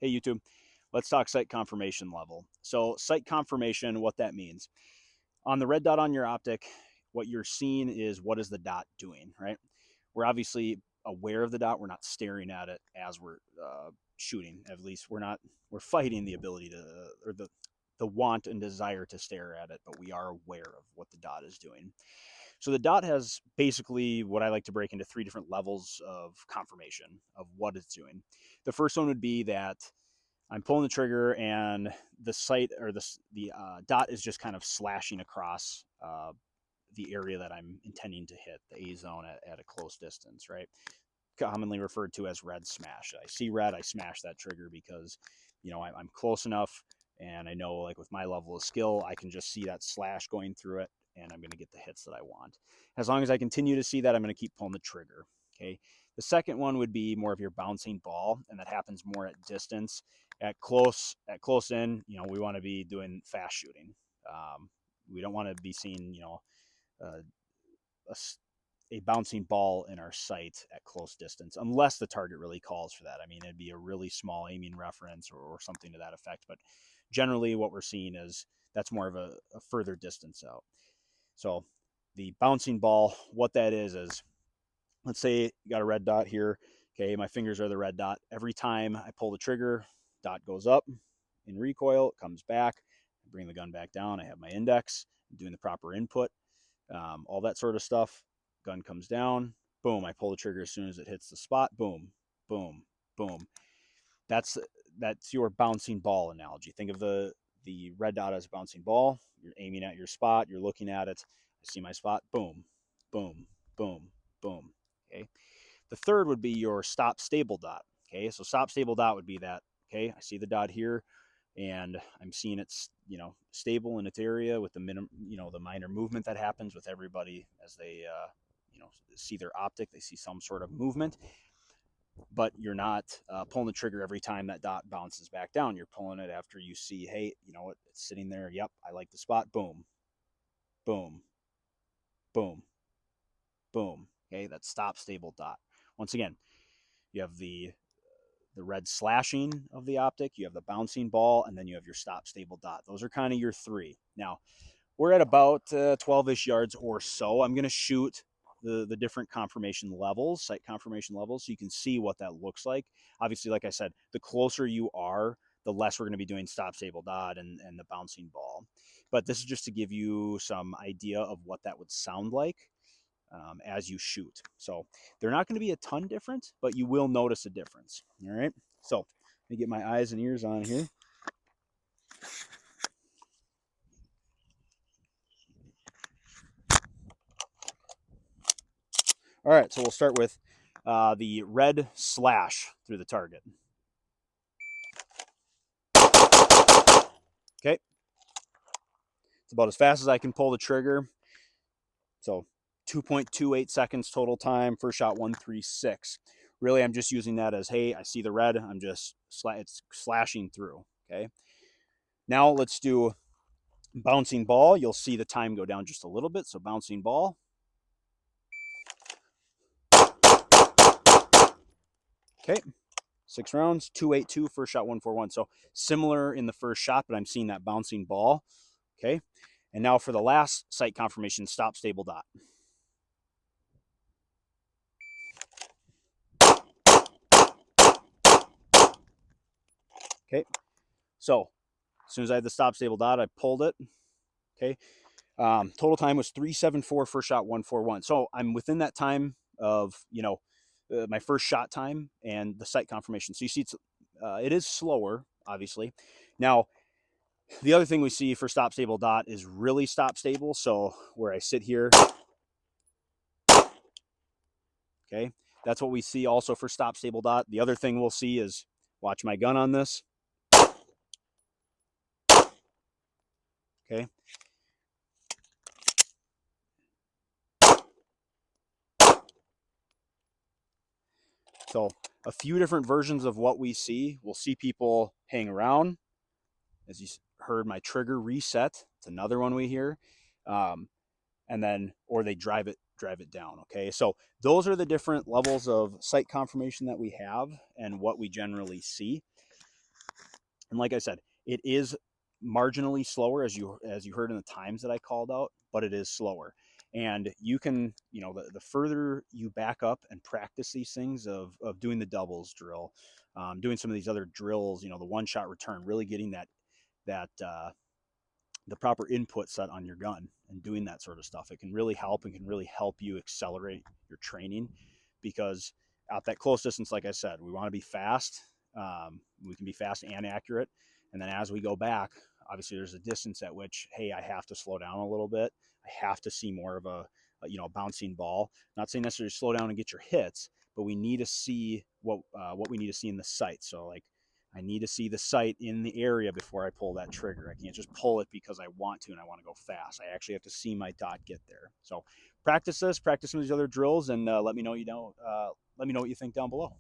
Hey YouTube, let's talk sight confirmation level. So sight confirmation, what that means. On the red dot on your optic, what you're seeing is what is the dot doing, right? We're obviously aware of the dot. We're not staring at it as we're shooting. At least we're fighting the ability to, or the want and desire to stare at it, but we are aware of what the dot is doing. So the dot has basically what I like to break into three different levels of confirmation of what it's doing. The first one would be that I'm pulling the trigger and the sight or the dot is just kind of slashing across the area that I'm intending to hit, the A zone at a close distance, right? Commonly referred to as red smash. I see red, I smash that trigger because, I'm close enough and I know, like, with my level of skill, I can just see that slash going through it and I'm going to get the hits that I want. As long as I continue to see that, I'm going to keep pulling the trigger. Okay. The second one would be more of your bouncing ball, and that happens more at distance. At close in, we want to be doing fast shooting. We don't want to be seeing, uh, a, a bouncing ball in our sight at close distance, unless the target really calls for that. I mean, it'd be a really small aiming reference or something to that effect. But generally, what we're seeing is that's more of a further distance out. So the bouncing ball, what that is let's say you got a red dot here. Okay, my fingers are the red dot. Every time I pull the trigger, dot goes up in recoil, it comes back. I bring the gun back down. I have my index, I'm doing the proper input, all that sort of stuff. Gun comes down, boom, I pull the trigger as soon as it hits the spot, boom, boom, boom. That's that's your bouncing ball analogy. Think of the red dot as a bouncing ball. You're aiming at your spot, you're looking at it. I see my spot, boom, boom, boom, boom. Okay. The third would be your stop stable dot. Okay. So stop stable dot would be that. Okay. I see the dot here and I'm seeing it's, stable in its area with the the minor movement that happens with everybody as they, see their optic. They see some sort of movement, but you're not pulling the trigger every time that dot bounces back down. You're pulling it after you see, hey, you know what, it's sitting there. Yep, I like the spot. Boom, boom, boom, boom. Okay, that's stop stable dot. Once again, you have the red slashing of the optic, you have the bouncing ball, and then you have your stop stable dot. Those are kind of your three. Now, we're at about 12-ish yards or so. I'm going to shoot the different confirmation levels, sight confirmation levels, so you can see what that looks like. Obviously, like I said, the closer you are, the less we're going to be doing stop stable dot and the bouncing ball. But this is just to give you some idea of what that would sound like as you shoot. So they're not going to be a ton different, but you will notice a difference. All right. So let me get my eyes and ears on here. All right. So we'll start with the red slash through the target. Okay. It's about as fast as I can pull the trigger. So 2.28 seconds total time. First shot 136. Really, I'm just using that as, hey, I see the red. I'm just it's slashing through. Okay. Now let's do bouncing ball. You'll see the time go down just a little bit. So bouncing ball. Okay. 6 rounds, 282, first shot 141. So similar in the first shot, but I'm seeing that bouncing ball. Okay. And now for the last sight confirmation, stop stable dot. Okay. So as soon as I had the stop stable dot, I pulled it. Okay. Total time was 374, first shot 141. So I'm within that time of, my first shot time and the sight confirmation. So you see, it is slower, obviously. Now, the other thing we see for stop stable dot is really stop stable. So where I sit here, okay, that's what we see also for stop stable dot. The other thing we'll see is, watch my gun on this. Okay. So a few different versions of what we see. We'll see people hang around. As you heard, my trigger reset. It's another one we hear. And then, or they drive it down. Okay. So those are the different levels of sight confirmation that we have and what we generally see. And like I said, it is marginally slower, as you heard in the times that I called out, but it is slower. And you can, the further you back up and practice these things of doing the doubles drill, doing some of these other drills, the one shot return, really getting that the proper input set on your gun and doing that sort of stuff, it can really help and can really help you accelerate your training. Because at that close distance, like I said, we want to be fast. We can be fast and accurate. And then as we go back, obviously there's a distance at which, hey, I have to slow down a little bit. I have to see more of a bouncing ball. Not saying necessarily slow down and get your hits, but we need to see what we need to see in the sight. So like, I need to see the sight in the area before I pull that trigger. I can't just pull it because I want to and I want to go fast. I actually have to see my dot get there. So practice some of these other drills, and let me know what you think down below.